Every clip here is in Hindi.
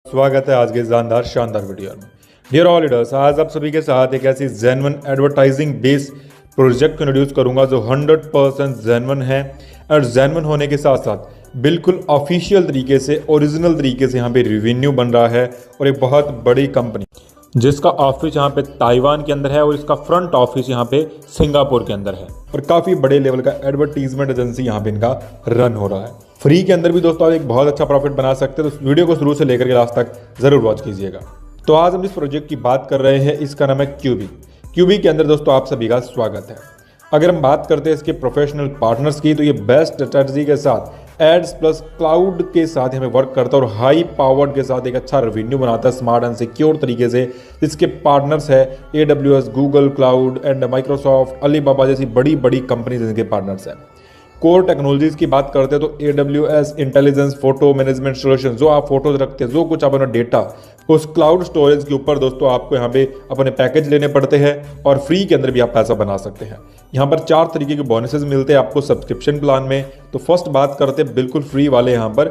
स्वागत है आज के शानदार शानदार वीडियो में। डियर ऑल लीडर्स, आज आप सभी के साथ एक ऐसी जेन्युइन एडवर्टाइजिंग बेस प्रोजेक्ट को इंट्रोड्यूस करूंगा जो 100% जेन्युइन है और जेन्युइन होने के साथ साथ बिल्कुल ऑफिशियल तरीके से ओरिजिनल तरीके से यहाँ पे रेवेन्यू बन रहा है और एक बहुत बड़ी कंपनी जिसका ऑफिस यहाँ पे ताइवान के अंदर है और इसका फ्रंट ऑफिस यहाँ पे सिंगापुर के अंदर है और काफ़ी बड़े लेवल का एडवर्टीजमेंट एजेंसी यहाँ पे इनका रन हो रहा है। फ्री के अंदर भी दोस्तों आप एक बहुत अच्छा प्रॉफिट बना सकते हैं, तो वीडियो को शुरू से लेकर के लास्ट तक जरूर वॉच कीजिएगा। तो आज हम इस प्रोजेक्ट की बात कर रहे हैं, इसका नाम है क्यूबी के अंदर दोस्तों आप सभी का स्वागत है। अगर हम बात करते हैं इसके प्रोफेशनल पार्टनर्स की, तो ये बेस्ट स्ट्रेटजी के साथ एड्स प्लस क्लाउड के साथ हमें वर्क करता है और हाई पावर्ड के साथ एक अच्छा रेवेन्यू बनाता है स्मार्ट एंड सिक्योर तरीके से। इसके पार्टनर्स है AWS, Google cloud and Microsoft, Alibaba जैसी बड़ी बड़ी कंपनीज इनके पार्टनर्स हैं। कोर टेक्नोलॉजीज की बात करते हैं तो AWS intelligence photo management solution, जो आप फोटोज रखते हैं, जो कुछ अपना डेटा उस क्लाउड स्टोरेज के ऊपर दोस्तों आपको यहाँ पे अपने पैकेज लेने पड़ते हैं और फ्री के अंदर भी आप पैसा बना सकते हैं। यहाँ पर 4 तरीके के बोनसेस मिलते हैं आपको सब्सक्रिप्शन प्लान में। तो फर्स्ट बात करते हैं बिल्कुल फ्री वाले यहाँ पर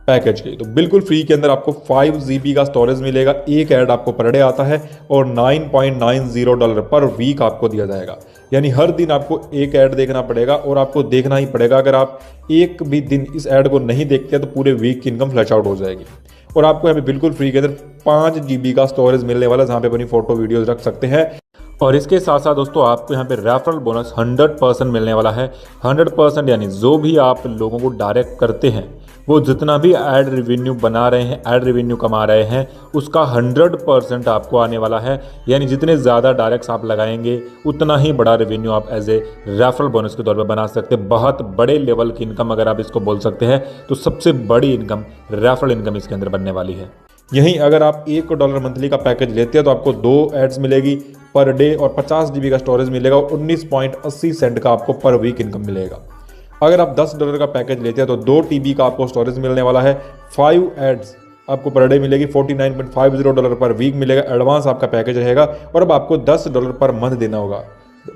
पैकेज की। तो बिल्कुल फ्री के अंदर आपको 5 GB का स्टोरेज मिलेगा, एक ऐड आपको पर डे आता है और $9.90 पर वीक आपको दिया जाएगा। यानी हर दिन आपको एक ऐड देखना पड़ेगा और आपको देखना ही पड़ेगा। अगर आप एक भी दिन इस ऐड को नहीं देखते तो पूरे वीक की इनकम फ्लैश आउट हो जाएगी। और आपको यहाँ पे बिल्कुल फ्री के अंदर 5 GB का स्टोरेज मिलने वाला है, जहाँ पे अपनी फोटो वीडियोज रख सकते हैं। और इसके साथ साथ दोस्तों आपको यहाँ पे रेफरल बोनस 100% मिलने वाला है। 100% यानी जो भी आप लोगों को डायरेक्ट करते हैं, वो जितना भी ऐड रेवेन्यू बना रहे हैं, ऐड रेवेन्यू कमा रहे हैं, उसका 100% आपको आने वाला है। यानी जितने ज़्यादा डायरेक्ट्स आप लगाएंगे उतना ही बड़ा रेवेन्यू आप एज ए रेफरल बोनस के तौर पर बना सकते हैं। बहुत बड़े लेवल की इनकम अगर आप इसको बोल सकते हैं, तो सबसे बड़ी इनकम रेफरल इनकम इसके अंदर बनने वाली है। यहीं अगर आप $1 मंथली का पैकेज लेते हैं तो आपको 2 एड्स मिलेगी पर डे और 50 GB का स्टोरेज मिलेगा और 19.80 सेंट का आपको पर वीक इनकम मिलेगा। अगर आप $10 का पैकेज लेते हैं तो 2 TB का आपको स्टोरेज मिलने वाला है। 5 एड्स आपको पर डे मिलेगी, $49.50 पर वीक मिलेगा। एडवांस आपका पैकेज रहेगा और अब आपको $10 पर मंथ देना होगा।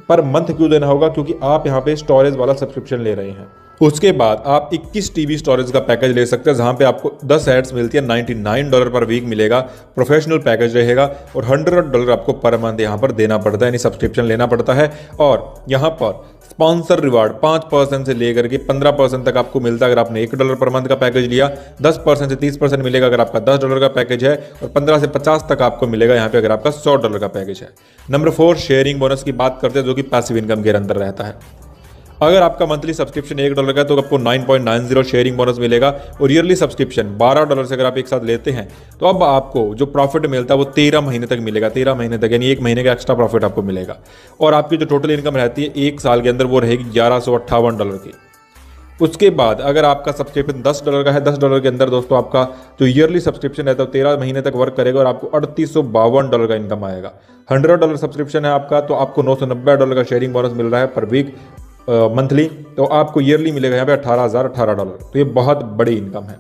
पर मंथ क्यों देना होगा? क्योंकि आप यहाँ पे स्टोरेज वाला सब्सक्रिप्शन ले रहे हैं। उसके बाद आप 21 TB स्टोरेज का पैकेज ले सकते हैं, जहाँ पे आपको 10 एड्स मिलती है, $99 पर वीक मिलेगा। प्रोफेशनल पैकेज रहेगा और $100 आपको पर मंथ यहाँ पर देना पड़ता है, यानी सब्सक्रिप्शन लेना पड़ता है। और यहाँ पर स्पॉन्सर रिवार्ड 5% से लेकर के 15% तक आपको मिलता है अगर आपने $1 पर मंथ का पैकेज लिया। 10% से 30% मिलेगा अगर आपका $10 का पैकेज है और 15 से 50 तक आपको मिलेगा यहाँ पे अगर आपका $100 का पैकेज है। नंबर 4 शेयरिंग बोनस की बात करते हैं, जो कि पैसिव इनकम के अंदर रहता है। अगर आपका मंथली सब्सक्रिप्शन $1 का है तो आपको 9.90 शेयरिंग बोनस मिलेगा और ईयरली सब्सक्रिप्शन $12 से अगर आप एक साथ लेते हैं तो अब आपको जो प्रॉफिट मिलता है वो 13 महीने तक मिलेगा। 13 महीने तक यानी 1 महीने का एक्स्ट्रा प्रॉफिट आपको मिलेगा। और आपकी जो टोटल इनकम रहती है 1 साल के अंदर वो रहेगी $1158 की। उसके बाद अगर आपका सब्सक्रिप्शन $10 का है, $10 के अंदर दोस्तों आपका जो ईयरली सब्सक्रिप्शन है तो 13 महीने तक वर्क करेगा और आपको $3852 का इनकम आएगा। $100 सब्सक्रिप्शन है आपका तो आपको $990 का शेयरिंग बोनस मिल रहा है पर वीक मंथली, तो आपको ईयरली मिलेगा यहाँ पे $18,018। तो ये बहुत बड़ी इनकम है।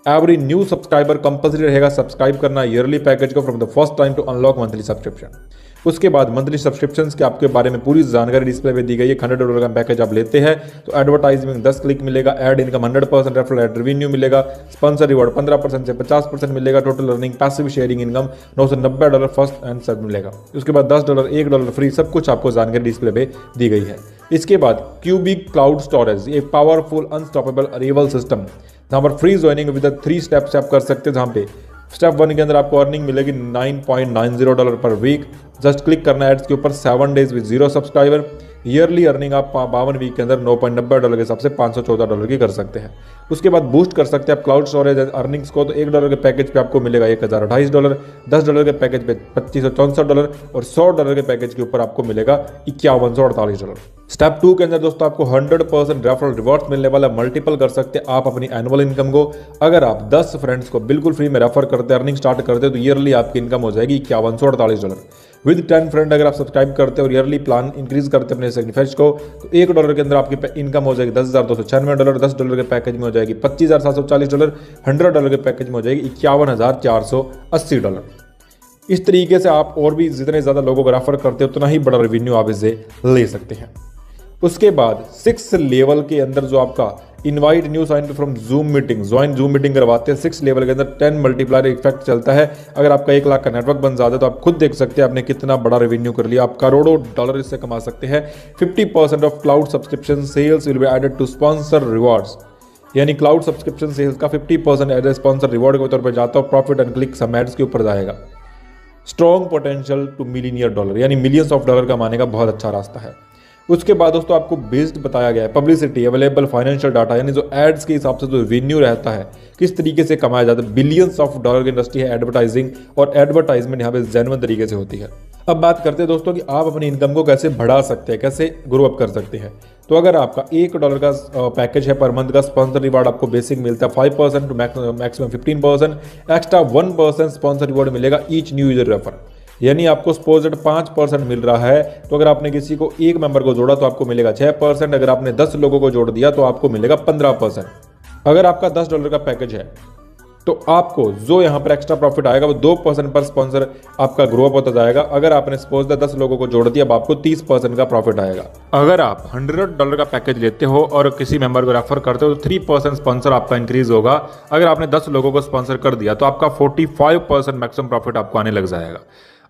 एवरी न्यू सब्सक्राइबर कंपल्सरी रहेगा सब्सक्राइब करना ईयरली पैकेज को from the first time to unlock monthly subscription. उसके बाद मंथली सब्सक्रिप्शंस के आपके बारे में पूरी जानकारी डिस्प्ले पे दी गई है। $100 का पैकेज आप लेते हैं तो एडवर्टाइजमेंट 10 क्लिक मिलेगा, ad income 100%, referral ad revenue मिलेगा, स्पॉन्सर रिवॉर्ड 15% से 50% मिलेगा, total earning passive sharing income $990 first and सब मिलेगा। उसके बाद $10, $1 फ्री, सब कुछ आपको जानकारी डिस्प्ले पे दी गई है। इसके बाद क्यूबी क्लाउड स्टोरेज, एक पावरफुल अनस्टॉपेबल अरेबल सिस्टम, जहाँ पर फ्री ज्वाइनिंग विद 3 स्टेप्स आप कर सकते हैं। जहाँ पे स्टेप 1 के अंदर आपको अर्निंग मिलेगी $9.90 पर वीक। जस्ट क्लिक करना है एड्स के ऊपर, 7 days with 0 subscriber. Yearly earning आप 52 वीक के अंदर $9.90 के हिसाब से $514 की कर सकते हैं। उसके बाद बूस्ट कर सकते हैं आप क्लाउड स्टोरेज अर्निंग्स को, तो $1 के पैकेज पे आपको मिलेगा $1028, $10 के पैकेज पे $2564 और $100 के पैकेज के ऊपर आपको मिलेगा $5148। स्टेप 2 के अंदर दोस्तों आपको 100% रेफरल रिवॉर्ड्स मिलने वाला, मल्टीपल कर सकते हैं आप अपनी एनुअल इनकम को। अगर आप 10 फ्रेंड्स को बिल्कुल फ्री में रेफर करते हैं, अर्निंग स्टार्ट करते हैं, तो ईयरली आपकी इनकम हो जाएगी $5148। विद 10 फ्रेंड अगर आप सब्सक्राइब करते हैं और ईयरली प्लान इंक्रीज करते हैं अपने सेग्रीफाइज को, तो $1 के अंदर आपकी इनकम हो जाएगी $10,296, $10 के पैकेज में हो जाएगी $25,740, $100 के पैकेज में हो जाएगी $51,480। इस तरीके से आप और भी जितने ज़्यादा लोगों को रेफर करते हैं उतना ही बड़ा रेवेन्यू आप इससे ले सकते हैं। उसके बाद 6 लेवल के अंदर जो आपका invite new sign from Zoom meeting, join Zoom meeting करवाते हैं 6 लेवल के अंदर 10 मल्टीप्लायर इफेक्ट चलता है। अगर आपका 1 लाख का नेटवर्क बन जाता है तो आप खुद देख सकते हैं आपने कितना बड़ा रेवेन्यू कर लिया, आप करोड़ों डॉलर इससे कमा सकते हैं। 50% off cloud subscription sales will be added to sponsor rewards, यानी क्लाउड सब्सक्रिप्शन सेल्स का 50% एज ए स्पॉन्सर रिवॉर्ड के तौर पर जाता है, प्रॉफिट एंड क्लिक सब एड्स के ऊपर जाएगा। Strong potential to millionaire dollar, यानी मिलियंस ऑफ डॉलर कमाने का बहुत अच्छा रास्ता है। उसके बाद दोस्तों आपको बेस्ड बताया गया है पब्लिसिटी, अवेलेबल फाइनेंशियल डाटा, यानी जो एड्स के हिसाब से जो रेवेन्यू रहता है किस तरीके से कमाया जाता है। बिलियंस ऑफ डॉलर की इंडस्ट्री है एडवर्टाइजिंग, और एडवर्टाइजमेंट यहाँ पे जेन्युइन तरीके से होती है। अब बात करते हैं दोस्तों कि आप अपनी इनकम को कैसे बढ़ा सकते हैं, कैसे ग्रो अप कर सकते हैं। तो अगर आपका $1 का पैकेज है पर मंथ का, स्पॉन्सर रिवार्ड आपको बेसिक मिलता है 5% to maximum 15%, extra 1% sponsor reward मिलेगा ईच न्यू यूजर रेफर, यानी आपको सपोज 5% मिल रहा है। तो अगर आपने किसी को 1 मेंबर को जोड़ा तो आपको मिलेगा 6%, अगर आपने 10 लोगों को जोड़ दिया तो आपको मिलेगा 15%। अगर आपका $10 का पैकेज है तो आपको जो यहाँ पर एक्स्ट्रा प्रॉफिट आएगा वो 2% पर स्पॉन्सर आपका ग्रो अप होता जाएगा। अगर आपने सपोज 10 लोगों को जोड़ दिया अब आपको 30% का प्रॉफिट आएगा। अगर आप $100 का पैकेज लेते हो और किसी मेंबर को रेफर करते हो तो 3% स्पॉन्सर आपका इंक्रीज होगा। अगर आपने 10 लोगों को स्पॉन्सर कर दिया तो आपका 45% मैक्सिमम प्रॉफिट आपको आने लग जाएगा।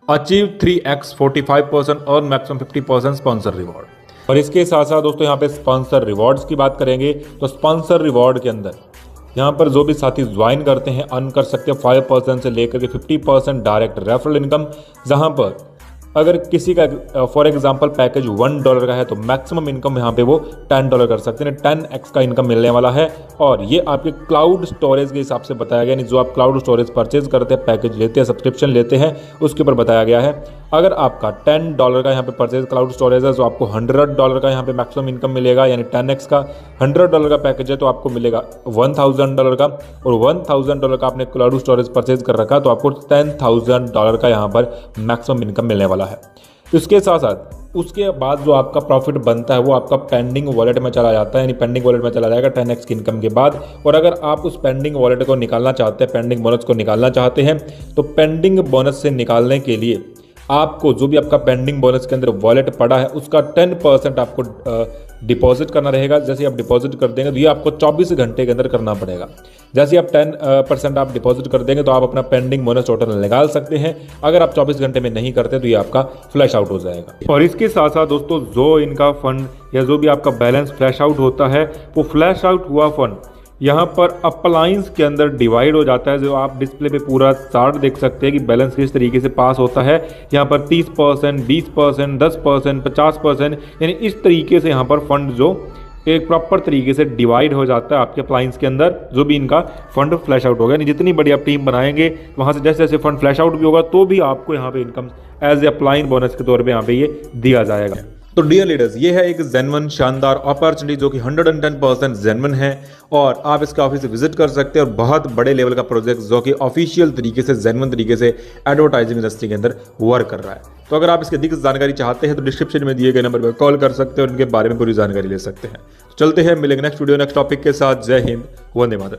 अचीव 3x 45% और मैक्सिमम 50% स्पॉन्सर रिवॉर्ड। और इसके साथ साथ दोस्तों यहाँ पे स्पॉन्सर रिवॉर्ड्स की बात करेंगे तो स्पॉन्सर रिवॉर्ड के अंदर यहाँ पर जो भी साथी ज्वाइन करते हैं अर्न कर सकते हैं 5% से लेकर के 50% डायरेक्ट रेफरल इनकम, जहाँ पर अगर किसी का फॉर एग्जांपल पैकेज $1 का है तो मैक्सिमम इनकम यहाँ पे वो $10 कर सकते हैं, 10x का इनकम मिलने वाला है। और ये आपके क्लाउड स्टोरेज के हिसाब से बताया गया, यानी जो आप क्लाउड स्टोरेज परचेज करते हैं, पैकेज लेते हैं, सब्सक्रिप्शन लेते हैं, उसके ऊपर बताया गया है। अगर आपका $10 का यहाँ पे परचेज क्लाउड स्टोरेज है तो आपको $100 का यहाँ पे मैक्सिमम इनकम मिलेगा, यानी 10x का। $100 का पैकेज है तो आपको मिलेगा $1000 का, और $1000 का आपने क्लाउड स्टोरेज परचेज कर रखा तो आपको $10,000 का यहाँ पर मैक्सिमम इनकम मिलने वाला है। इसके साथ साथ उसके बाद जो आपका प्रॉफिट बनता है वो आपका पेंडिंग वॉलेट में चला जाता है, यानी पेंडिंग वॉलेट में चला जाएगा 10x की इनकम के बाद। और अगर आप उस पेंडिंग वॉलेट को निकालना चाहते हैं, पेंडिंग बोनस को निकालना चाहते हैं, तो पेंडिंग बोनस से निकालने के लिए आपको जो भी आपका पेंडिंग बोनस के अंदर वॉलेट पड़ा है उसका 10% आपको डिपॉजिट करना रहेगा। जैसे आप डिपॉजिट कर देंगे तो ये आपको 24 घंटे के अंदर करना पड़ेगा। जैसे आप 10% आप डिपॉजिट कर देंगे तो आप अपना पेंडिंग बोनस टोटल निकाल सकते हैं। अगर आप 24 घंटे में नहीं करते तो ये आपका फ्लैश आउट हो जाएगा। और इसके साथ साथ दोस्तों जो इनका फंड या जो भी आपका बैलेंस फ्लैश आउट होता है वो फ्लैश आउट हुआ फंड यहाँ पर अप्लायंस के अंदर डिवाइड हो जाता है। जो आप डिस्प्ले पे पूरा चार्ट देख सकते हैं कि बैलेंस किस तरीके से पास होता है। यहाँ पर 30%, 20%, 10%, 50%, यानी इस तरीके से यहाँ पर फंड जो एक प्रॉपर तरीके से डिवाइड हो जाता है आपके अप्लायंस के अंदर, जो भी इनका फंड फ्लैश आउट होगा। यानी जितनी बड़ी आप टीम बनाएंगे वहाँ से जैसे जैसे फंड फ्लैश आउट भी होगा तो भी आपको यहाँ पे income as a upline bonus के तौर पर यहाँ पे ये दिया जाएगा। तो डियर लीडर्स, ये है एक जेन्युइन शानदार अपॉर्चुनिटी जो कि 110% जेन्युइन है, और आप इसके ऑफिस से विजिट कर सकते हैं। और बहुत बड़े लेवल का प्रोजेक्ट जो कि ऑफिशियल तरीके से जेन्युइन तरीके से एडवर्टाइजिंग इंडस्ट्री के अंदर वर्क कर रहा है। तो अगर आप इसकी अधिक जानकारी चाहते हैं तो डिस्क्रिप्शन में दिए गए नंबर पर कॉल कर सकते हैं और इनके बारे में पूरी जानकारी ले सकते हैं। तो चलते हैं, मिलेंगे नेक्स्ट वीडियो नेक्स्ट टॉपिक के साथ। जय हिंद, वंदे मातरम।